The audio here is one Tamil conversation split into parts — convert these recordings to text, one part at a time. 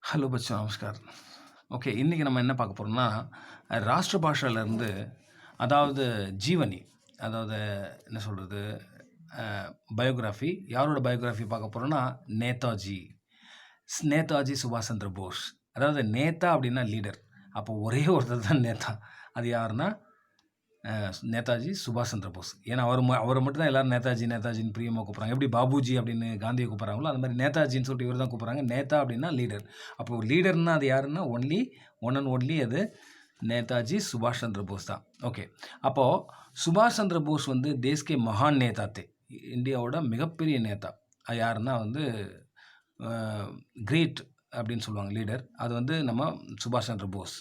ஹலோ பச்சா, நமஸ்கார். ஓகே, இன்றைக்கி நம்ம என்ன பார்க்க போகிறோம்னா, ராஷ்டிர பாஷையிலேருந்து, அதாவது ஜீவனி, அதாவது என்ன சொல்கிறது, பயோகிராஃபி. யாரோட பயோகிராஃபி பார்க்க போகிறோன்னா, நேதாஜி. நேதாஜி சுபாஷ் சந்திர போஸ். அதாவது நேதா அப்படின்னா லீடர். அப்போ ஒரே ஒருத்தர் தான் நேதா. அது யாருன்னா நேதாஜி சுபாஷ் சந்திர போஸ். ஏன்னா அவரை மட்டும் தான் எல்லோரும் நேதாஜி நேதாஜின்னு பிரியமாக கூப்பிட்றாங்க. எப்படி பாபுஜி அப்படின்னு காந்தியை கூப்பிட்றாங்களோ அது மாதிரி நேதாஜின்னு சொல்லிட்டு இவர் தான் கூப்பிட்றாங்க. நேதா அப்படின்னா லீடர். அப்போது லீடர்னா அது யாருன்னா ஒன் அண்ட் ஒன்லி அது நேதாஜி சுபாஷ் சந்திர போஸ் தான். ஓகே, அப்போது சுபாஷ் சந்திர போஸ் வந்து தேஸ்கே மகான் நேதாத்தே, இந்தியாவோட மிகப்பெரிய நேதா. அது யாருன்னா வந்து கிரேட் அப்படின்னு சொல்லுவாங்க லீடர். அது வந்து நம்ம சுபாஷ் சந்திர போஸ்.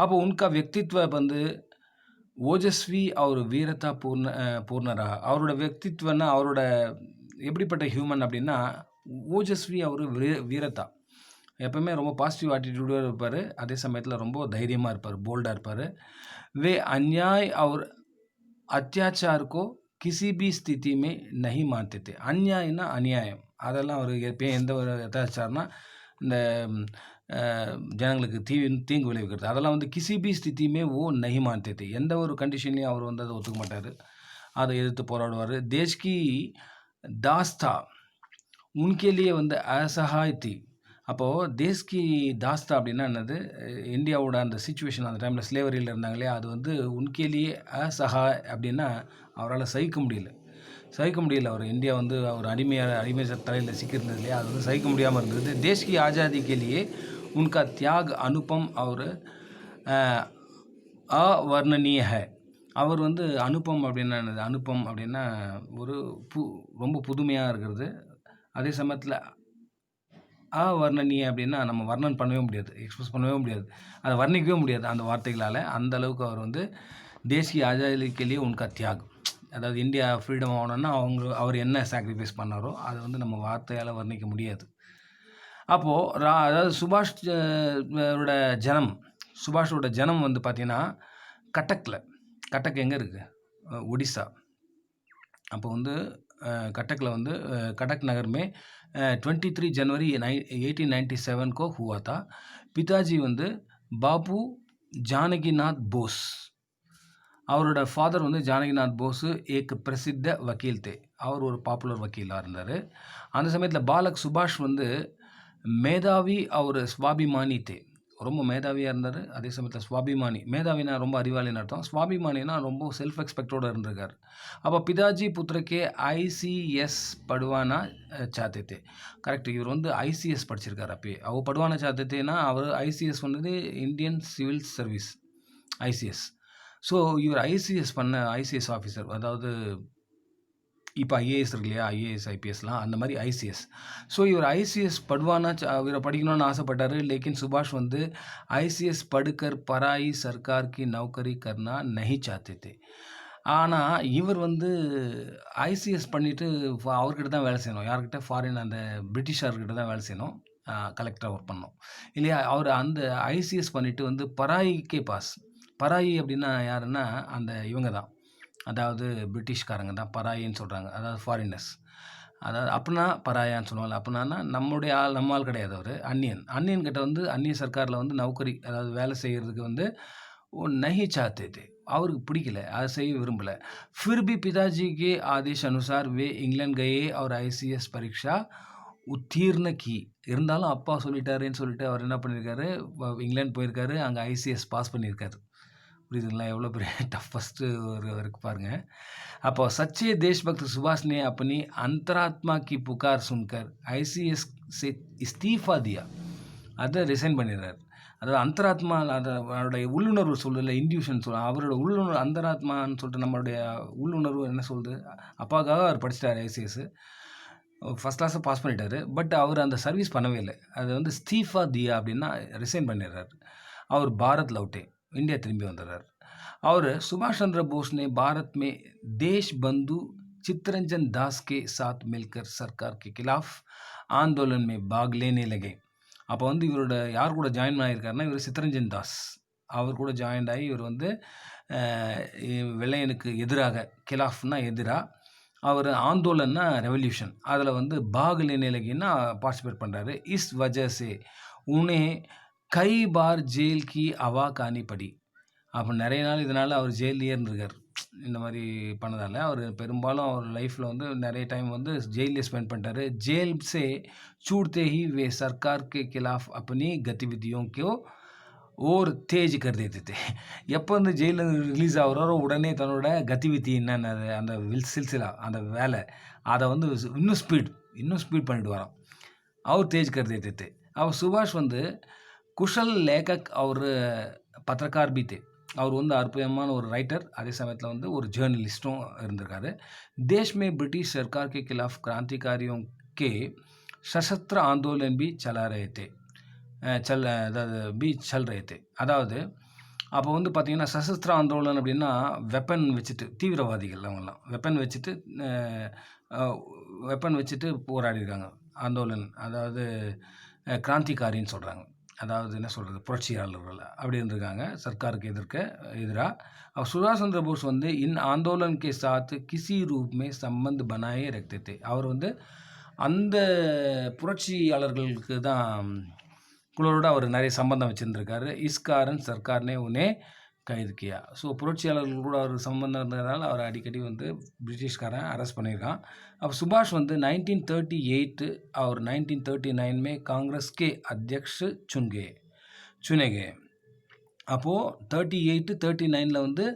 அப்போ உன்கா व्यक्तित्व வந்து ஓஜஸ்வி அவர் வீரத்தா பூர்ணரா. அவரோட व्यक्तित्वன்னா அவரோட எப்படிப்பட்ட ஹியூமன் அப்படின்னா, ஓஜஸ்வி அவர் வீரத்தா. எப்பவுமே ரொம்ப பாசிட்டிவ் ஆட்டிடியூடோடு இருப்பார். அதே சமயத்தில் ரொம்ப தைரியமாக இருப்பார், போல்டாக இருப்பார். வே அந்நியாய் அவர் அத்தியாச்சார் கோ கிசி பி ஸ்திதி மே நஹி மான்தே தே. அந்நியாயம்னா அநியாயம், அதெல்லாம் அவர் எப்பயும் எந்த ஒரு அத்தியாச்சாரம்னா இந்த ஜனங்களுக்கு தீங்கு விளைவிக்கிறது, அதெல்லாம் வந்து கிசி பி ஸ்திதியுமே நஹி மான்தே தே. எந்த ஒரு கண்டிஷன்லையும் அவர் வந்து அதை ஒத்துக்க மாட்டார். அதை எதிர்த்து போராடுவார். தேஷ்கி தாஸ்தா உன்கே லியே வந்து அசஹாய் தி. அப்போது தேஸ்கி தாஸ்தா அப்படின்னா என்னது, இந்தியாவோட அந்த சிச்சுவேஷன் அந்த டைமில் ஸ்லேவரியில் இருந்தாங்க இல்லையா, அது வந்து உன்கேலியே அசஹாய் அப்படின்னா அவரால் சகிக்க முடியல. அவர் இந்தியா வந்து அவர் அடிமை தலையில் சிக்கியிருந்தது இல்லையா, அது வந்து சகிக்க முடியாமல் இருந்தது. தேஷ்கி ஆஜாதிக்கேலியே உன்கா தியாக் அனுபம் அவர் அவர்ணனீய ஹை. அவர் வந்து அனுபம் அப்படின்னா என்னது, அனுபம் அப்படின்னா ஒரு ரொம்ப புதுமையாக இருக்கிறது. அதே சமயத்தில் அவர்ணனீய அப்படின்னா நம்ம வர்ணன் பண்ணவே முடியாது, எக்ஸ்பிரஸ் பண்ணவே முடியாது, அதை வர்ணிக்கவே முடியாது அந்த வார்த்தைகளால். அந்த அளவுக்கு அவர் வந்து தேசிய ஆஜாதிக்கேலியே உன்கா தியாக், அதாவது இந்தியா ஃப்ரீடம் ஆகணும்னா அவர் என்ன சாக்ரிஃபைஸ் பண்ணாரோ அதை வந்து நம்ம வார்த்தையால் வர்ணிக்க முடியாது. அப்போது அதாவது சுபாஷோட ஜனம் வந்து பார்த்திங்கன்னா கட்டக் எங்கே இருக்குது, ஒடிசா. அப்போ வந்து कटक வந்து कटक नगर में 23 जनवरी 1897 को हुआ था. पिताजी வந்து பாபு ஜானகிநாத் போஸ். அவரோட ஃபாதர் வந்து ஜானகிநாத் போஸ் ஏக் பிரசித்த வக்கீல் தே. அவர் ஒரு பாப்புலர் வக்கீலாக இருந்தார். அந்த சமயத்தில் பாலக் சுபாஷ் வந்து மேதாவி அவர் ஸ்வாபிமானி தே. ரொம்ப மேதாவியாக இருந்தார். அதே சமயத்தில் ஸ்வாபிமானி, மேதாவினா ரொம்ப அறிவாளின்னு அர்த்தம், ஸ்வாபிமானினா ரொம்ப செல்ஃப் எக்ஸ்பெக்டோடு இருந்திருக்கார். அப்போ பிதாஜி புத்திரக்கே ஐசிஎஸ் படுவானா சாத்தே. கரெக்ட், இவர் வந்து ஐசிஎஸ் படிச்சிருக்கார். அப்பயே அவர் படுவானா சாத்தேன்னா அவர் ஐசிஎஸ் வந்து Indian civil service, ICS. So இவர் ஐசிஎஸ் ஆஃபீஸர், அதாவது இப்போ ஐஏஎஸ் இருக்கு இல்லையா, ஐஏஎஸ் ஐபிஎஸ்லாம் அந்த மாதிரி ஐசிஎஸ். ஸோ இவர் ஐசிஎஸ் படுவானா இவரை படிக்கணும்னு ஆசைப்பட்டார். லேக்கின் சுபாஷ் வந்து ஐசிஎஸ் படுக்கர் பராயி சர்க்கார் கி நௌக்கரி கர்னா நஹி சாத்தே தே. ஆனால் இவர் வந்து ஐசிஎஸ் பண்ணிவிட்டு அவர்கிட்ட தான் வேலை செய்யணும். யார்கிட்ட, ஃபாரின் அந்த பிரிட்டிஷார்கிட்ட தான் வேலை செய்யணும், கலெக்டராக ஒர்க் பண்ணணும் இல்லையா. அவர் அந்த ஐசிஎஸ் பண்ணிவிட்டு வந்து பராயி அப்படின்னா யாருன்னா அந்த இவங்க தான், அதாவது பிரிட்டிஷ்காரங்க தான் பராயின்னு சொல்கிறாங்க, அதாவது ஃபாரினர்ஸ். அதாவது அப்படின்னா பராயான்னு சொல்லுவாங்க. அப்படின்னா நம்மளுடைய நம்ம ஆள் கிடையாது, அவர் அந்நியன் கிட்ட வந்து அந்நிய சர்க்காரில் வந்து நௌக்கரி, அதாவது வேலை செய்கிறதுக்கு வந்து நஹி சாத்தே தே. அவருக்கு பிடிக்கல, அதை செய்ய விரும்பலை. ஃபிர் பி பிதாஜிக்கு ஆதேஷ் அனுசார் வே இங்கிலாந்து கயே அவர் ஐசிஎஸ் பரீட்சா உத்தீர்ண கி. இருந்தாலும் அப்பா சொல்லிட்டாருன்னு சொல்லிட்டு அவர் என்ன பண்ணியிருக்காரு, இங்கிலாந்து போயிருக்காரு, அங்கே ஐசிஎஸ் பாஸ் பண்ணியிருக்காரு. புரியுதுங்களா, எவ்வளோ பெரிய டஃபஸ்ட்டு ஒரு இருக்கு பாருங்கள். அப்போ சச்சே தேஷ்பக்த் சுபாஷ் ने अपनी अंतरात्मा की पुकार सुनकर ஐசிஎஸ் से इस्तीफा दिया. அதை ரிசைன் பண்ணிடுறார். அதாவது அந்தராத்மா, அவருடைய உள்ளுணர்வு சொல்லல, இன்ட்யூஷன் சொல்ல, அவரோட உள்ளுணர்வு அந்தராத்மான்னு சொல்லிட்டு நம்மளுடைய உள்ளுணர்வு என்ன சொல்லுது, அப்பாவுக்காக அவர் படிச்சிட்டார் ஐசிஎஸ், ஃபஸ்ட் கிளாஸை பாஸ் பண்ணிட்டார். பட் அவர் அந்த சர்வீஸ் பண்ணவே இல்லை. அது வந்து ஸ்தீஃபா தியா அப்படின்னா ரிசைன் பண்ணிடுறார். அவர் பாரத் லவுட்டே, इंडिया திரும்பி வந்துடுறார். और सुभाष चंद्र बोस ने भारत में देश बंधु चित्तरंजन दास के साथ मिलकर सरकार के खिलाफ आंदोलन में भाग लेने लगे. அப்போ வந்து இவரோட யார் கூட ஜாயின் ஆகியிருக்காருன்னா, இவர் சித்தரஞ்சன் தாஸ், அவர் கூட ஜாயின் ஆகி இவர் வந்து வெள்ளையனுக்கு எதிராக, கிலாஃப்னா எதிராக, அவர் ஆந்தோலன்னா ரெவல்யூஷன் அதில் வந்து பாக் लेने लगी பார்ட்டிசிபேட் பண்ணுறாரு. इस वजह से उन्हें कई बार जेल की हवा खानी पड़ी. அப்போ நிறைய நாள் இதனால் அவர் ஜெயிலே இருந்திருக்கார். இந்த மாதிரி பண்ணதால் அவர் பெரும்பாலும் அவர் லைஃப்பில் வந்து நிறைய டைம் வந்து ஜெயிலே ஸ்பெண்ட் பண்ணிட்டாரு. जेल से छूटते ही वे सरकार के खिलाफ अपनी गतिविधियों को और तेज कर देते थे. எப்போ வந்து ஜெயிலில் ரிலீஸ் ஆகுறாரோ உடனே தன்னோட கத்திவித்தி என்னென்ன அந்த சில்சிலா அந்த வேலை அதை வந்து இன்னும் ஸ்பீட் பண்ணிட்டு வரோம். அவர் தேஜ் कर देते थे. அவர் சுபாஷ் வந்து குஷல் லேखक அவர் பத்திரக்கார் भी थे. அவர் வந்து அற்புதமான ஒரு ரைட்டர், அதே சமயத்தில் வந்து ஒரு ஜேர்னலிஸ்ட்டும் இருந்திருக்காரு. देश में ब्रिटिश सरकार के खिलाफ क्रांतिकारियों के सशस्त्र आंदोलन भी चला रहे थे. चल रहे थे. அதாவது அப்போ வந்து பார்த்திங்கன்னா சசஸ்திர ஆந்தோலன் அப்படின்னா வெப்பன் வச்சுட்டு தீவிரவாதிகள் அவங்களாம் வெப்பன் வச்சுட்டு போராடிருக்காங்க. ஆந்தோலன் அதாவது கிராந்திகாரின்னு சொல்கிறாங்க. அதாவது என்ன சொல்கிறது புரட்சியாளர்கள் அப்படி இருந்திருக்காங்க சர்க்காருக்கு எதிராக. அவர் சுபாஷ் சந்திர போஸ் வந்து இன் ஆந்தோலன் கே சாத் கிசி ரூப் மே சம்பந்த் பனாயே ரக்தே தே. அவர் வந்து அந்த புரட்சியாளர்களுக்கு தான் குழுவோட அவர் நிறைய சம்பந்தம் வச்சுருந்துருக்காரு. இஸ்காரன் சர்க்கார்னே உன்னே கைது கியா. ஸோ புரட்சியாளர்கள் கூட அவர் சம்பந்தம் இருந்ததுனால அவர் அடிக்கடி வந்து பிரிட்டிஷ்காரன் அரெஸ்ட் பண்ணியிருக்கான். अब सुभाष வந்து 1938 और 1939 में कांग्रेस के अध्यक्ष चुने गए. அப்போது 38-39 வந்து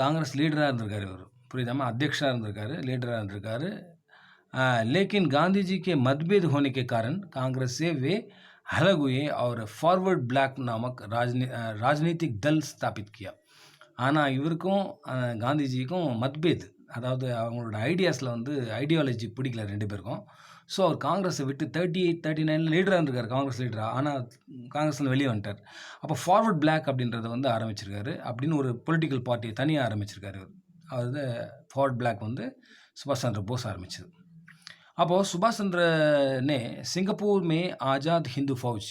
காங்கிரஸ் லீடராக இருந்திருக்காரு. இவர் புரியுதாமா, அத்தியக்ஷராக இருந்திருக்காரு, லீடராக இருந்திருக்காரு. लेकिन गांधी जी के मतभेद होने के कारण कांग्रेस से वे अलग हुए और फॉरवर्ड ब्लैक नामक राजनीतिक दल स्थापित किया. ஆனால் இவருக்கும் காந்திஜிக்கும் மத்பேத், அதாவது அவங்களோட ஐடியாஸில் வந்து ஐடியாலஜி பிடிக்கல ரெண்டு பேருக்கும். ஸோ அவர் காங்கிரஸை விட்டு 38-39 லீடராக இருந்திருக்காரு, காங்கிரஸ் லீடராக. ஆனால் காங்கிரஸில் வெளியே வந்துட்டார். அப்போ ஃபார்வர்ட் பிளாக் அப்படின்றத வந்து ஆரம்பிச்சிருக்காரு. அப்படின்னு ஒரு பொலிட்டிக்கல் பார்ட்டியை தனியாக ஆரம்பிச்சிருக்காரு. அது ஃபார்வர்ட் பிளாக் வந்து சுபாஷ் சந்திர போஸ் ஆரம்பிச்சது. அப்போது சுபாஷ் சந்திரனே சிங்கப்பூர் மே ஆஜாத் ஹிந்து ஃபௌஜ்,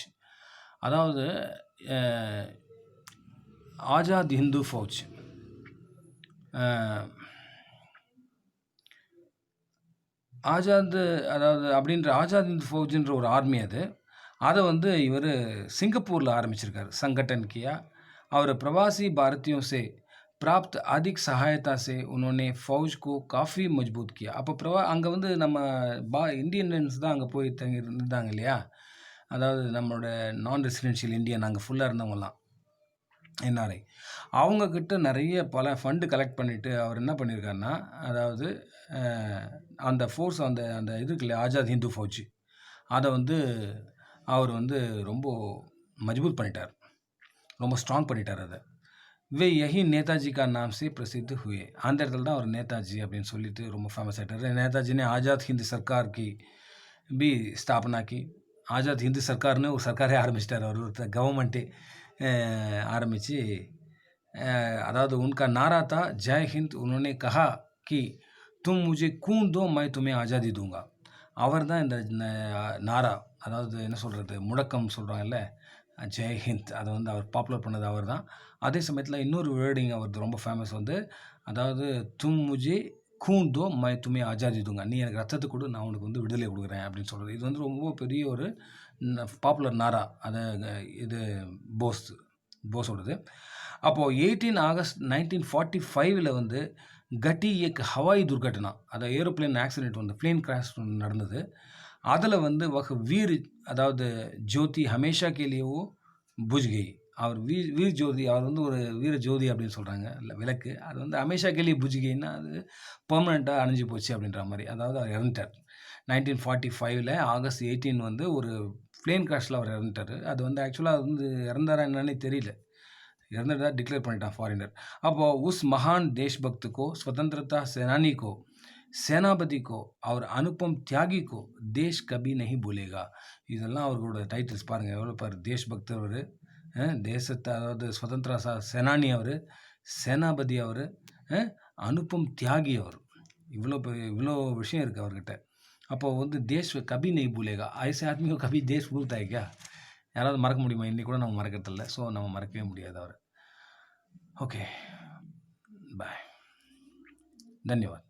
அதாவது ஆஜாத் ஹிந்து ஃபௌஜ் அதாவது அப்படின்ற ஆஜாத் ஹிந்து ஃபௌஜ்ன்ற ஒரு ஆர்மி அதை வந்து இவர் சிங்கப்பூரில் ஆரம்பிச்சிருக்காரு. சங்கட்டன் கியா. அவர் பிரவாசி பாரதியோं से प्राप्त अधिक सहायता से उन्होंने फौज को काफ़ी मजबूत किया. அப்போ அங்கே வந்து நம்ம இந்தியன்ஸ் தான் அங்கே போய் தங்கி இருந்தாங்க இல்லையா, அதாவது நம்மளோட நான் ரெசிடென்ஷியல் இந்தியன் அங்கே ஃபுல்லாக இருந்தவங்கலாம் என்ஆர்ஐ. அவங்கக்கிட்ட நிறைய பல ஃபண்டு கலெக்ட் பண்ணிவிட்டு அவர் என்ன பண்ணியிருக்காருன்னா, அதாவது அந்த ஃபோர்ஸ் அந்த அந்த இது இருக்குல்ல ஆஜாத் ஹிந்து ஃபௌஜ், அதை வந்து அவர் வந்து ரொம்ப மஜ்பூத் பண்ணிட்டார், ரொம்ப ஸ்ட்ராங் பண்ணிட்டார். அதை वे यही नेताजी का नाम से प्रसिद्ध हुए. அந்த இடத்துல தான் அவர் நேதாஜி அப்படின்னு சொல்லிட்டு ரொம்ப ஃபேமஸ் ஆகிட்டார். நேதாஜி ने आज़ाद हिंद सरकार की भी स्थापना की. ஆஜாத் ஹிந்து சர்க்கார்னு ஒரு சர்க்காரே ஆரம்பிச்சிட்டார் அவர், கவர்மெண்ட்டே ஆரம்பித்து. அதாவது उनका नारा था जय हिंद. उन्होंने कहा कि तुम मुझे खून दो मैं तुम्हें आज़ादी दूंगा. அவர் தான் இந்த நாரா, அதாவது என்ன சொல்கிறது முழக்கம் சொல்கிறாங்கல்ல ஜெய் ஹிந்த், அதை வந்து அவர் பாப்புலர் பண்ணது அவர் தான். அதே சமயத்தில் இன்னொரு வேர்டிங் அவருக்கு ரொம்ப ஃபேமஸ் வந்து, அதாவது தும் முஜே கூன் தோ மை துமே ஆஜாதி தூங்க, நீ எனக்கு ரத்தத்தை கொடு நான் உனக்கு வந்து விடுதலை கொடுக்குறேன் அப்படின்னு சொல்கிறது. இது வந்து ரொம்ப பெரிய ஒரு பாப்புலர் நாரா. அதை இது போஸோடது. அப்போது 18 ஆகஸ்ட் 1945 வந்து கட்டி ஏக் ஹவாய் துர்கட்டனா, அதை ஏரோப்ளேன் ஆக்சிடென்ட் வந்து பிளேன் கிராஷ் நடந்தது. அதில் வந்து வீர் அதாவது ஜோதி ஹமேஷா கேலியவோ புஜ்கை. அவர் வீர் ஜோதி, அவர் வந்து ஒரு வீர ஜோதி அப்படின்னு சொல்கிறாங்க, இல்லை விளக்கு. அது வந்து ஹமேஷா கேலி புஜ்கைன்னா அது பெர்மனெண்ட்டாக அணிஞ்சு போச்சு அப்படின்ற மாதிரி. அதாவது அவர் இறந்துட்டார் 1945 ஆகஸ்ட் 18 வந்து ஒரு பிளேன் கிராஷில் அவர் இறந்துட்டார். அது வந்து ஆக்சுவலாக அது வந்து இறந்தாரா என்னன்னே தெரியல, இறந்துட்டா டிக்ளேர் பண்ணிட்டான் ஃபாரினர். அப்போது உஸ் மகான் தேஷ்பக்துக்கோ स्वतंत्रता सेनानी को सेनापति को और अनुपम त्यागी को देश कभी नहीं भूलेगा. இதெல்லாம் அவர்களோட டைட்டில்ஸ் பாருங்கள் எவ்வளோ பாரு. தேஷ்பக்தர் அவர், தேசத்தை அதாவது சுதந்திர சேனானி அவர், சேனாபதி அவர், அனுப்பம் தியாகி அவர். இவ்வளோ விஷயம் இருக்குது அவர்கிட்ட. அப்போது வந்து தேஷ் கபி நெய் பூலேகா. ஐசே ஆத்மி கபி தேஷ் பூல்தா है क्या? யாராவது மறக்க முடியுமா? இன்னைக்கு கூட நம்ம மறக்கிறதில்ல. ஸோ நம்ம மறக்கவே முடியாது அவர். ஓகே, பாய், தன்யவாத்.